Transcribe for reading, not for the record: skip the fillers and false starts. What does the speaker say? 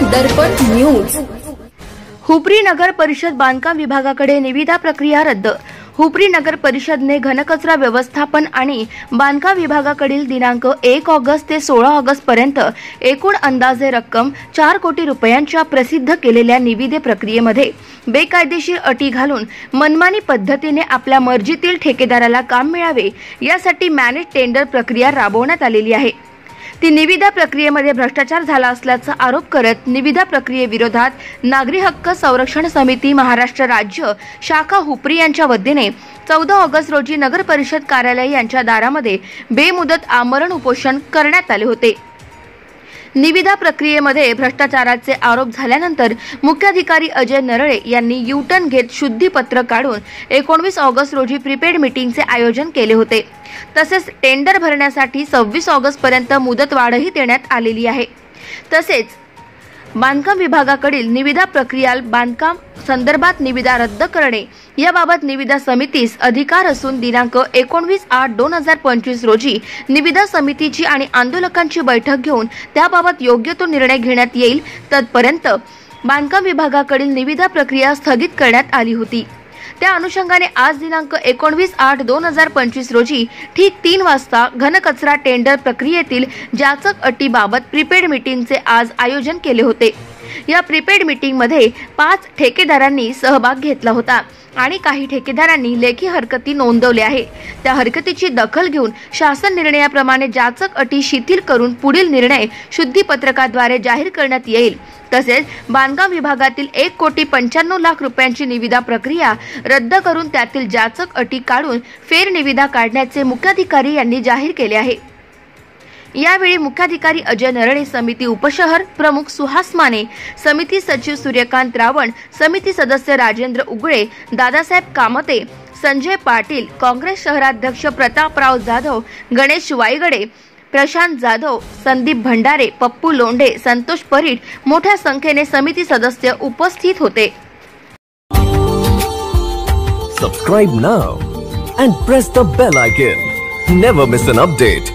दर्पण news. Hupari नगर परिषद बांधकाम विभागाकडे निविदा प्रक्रिया रद्द। हुपरी नगर परिषदने घनकचरा व्यवस्थापन आणि बांधकाम विभागाकडील दिनांक 1 ऑगस्ट ते 16 ऑगस्ट पर्यंत एकूण अंदाजे रक्कम 4 कोटी रुपयांच्या प्रसिद्ध केलेल्या निविदे प्रक्रियेमध्ये बेकायदेशीर अटी घालून मनमानी पद्धतीने आपल्या मर्जीतील ठेकेदाराला काम मिळावे यासाठी मॅनेज टेंडर प्रक्रिया राबवण्यात आलेली आहे। ती निविदा प्रक्रियेमध्ये भ्रष्टाचार झाला असल्याचा आरोप करत निविदा प्रक्रियेविरोधात नागरी हक्क संरक्षण समिती महाराष्ट्र राज्य शाखा हुपरी यांच्या वतीने 14 ऑगस्ट रोजी नगर परिषद कार्यालय यांच्या दारामध्ये बेमुदत आमरण उपोषण करण्यात आले होते। निविदा प्रक्रियेमध्ये भ्रष्टाचाराचे आरोप झाल्यानंतर मुख्याधिकारी अजय नरळे यांनी यू-टर्न घेत शुद्धीपत्र काढून 19 ऑगस्ट रोजी प्रीपेड मीटिंगचे आयोजन केले होते। तसेच टेंडर भरण्यासाठी 26 ऑगस्ट पर्यंत मुदतवाढही देण्यात आलेली आहे। तसेच बांधकाम विभागाकडील निविदा प्रक्रिया बांधकाम संदर्भात निविदा रद्द करणे याबाबत निविदा समितीस अधिकार असून दिनांक 19/8/2025 रोजी निविदा समितीची आणि आंदोलकांची बैठक घेऊन त्याबाबत योग्य तो निर्णय घेण्यात येईल। तत्पर्यंत बांधकाम विभागाकडील निविदा प्रक्रिया स्थगित करण्यात आली होती। त्या अनुषंगाने आज दिनांक 19/8/2025 रोजी ठीक 3 वाजता घनकचरा टेंडर प्रक्रियेतील जाचक अटीबाबत प्रीपेड मीटिंगचे आज आयोजन केले होते। या प्रीपेड मीटिंग मध्ये 5 ठेकेदारांनी सहभाग घेतला होता आणि काही ठेकेदारांनी लेखी हरकती नोंदवल्या आहे। त्या हरकतीची दखल घेऊन शासन निर्णयाप्रमाणे जाचक अटी शिथिल करून पुढील निर्णय शुद्धीपत्रकाद्वारे जाहीर करण्यात येईल। तसेच बांधकाम विभागातील 1,95,00,000 रुपयांची निविदा प्रक्रिया रद्द करून त्यातील जाचक अटी काढून फेर निविदा काढण्याचे मुख्याधिकारी यांनी जाहीर केले आहे। यावेळी मुख्याधिकारी अजय नरळे, समिती उपशहर प्रमुख सुहास माने, समिती सचिव सूर्यकांत रावण, समिती सदस्य राजेंद्र उगळे, दादासाहेब कामते, संजय पाटील, काँग्रेस शहराध्यक्ष प्रतापराव जाधव, गणेश वाईगडे, प्रशांत जाधव, संदीप भंडारे, पप्पू लोंढे, संतोष परीट मोठ्या संख्येने समिती सदस्य उपस्थित होते। Subscribe now and press the bell icon. Never miss an update.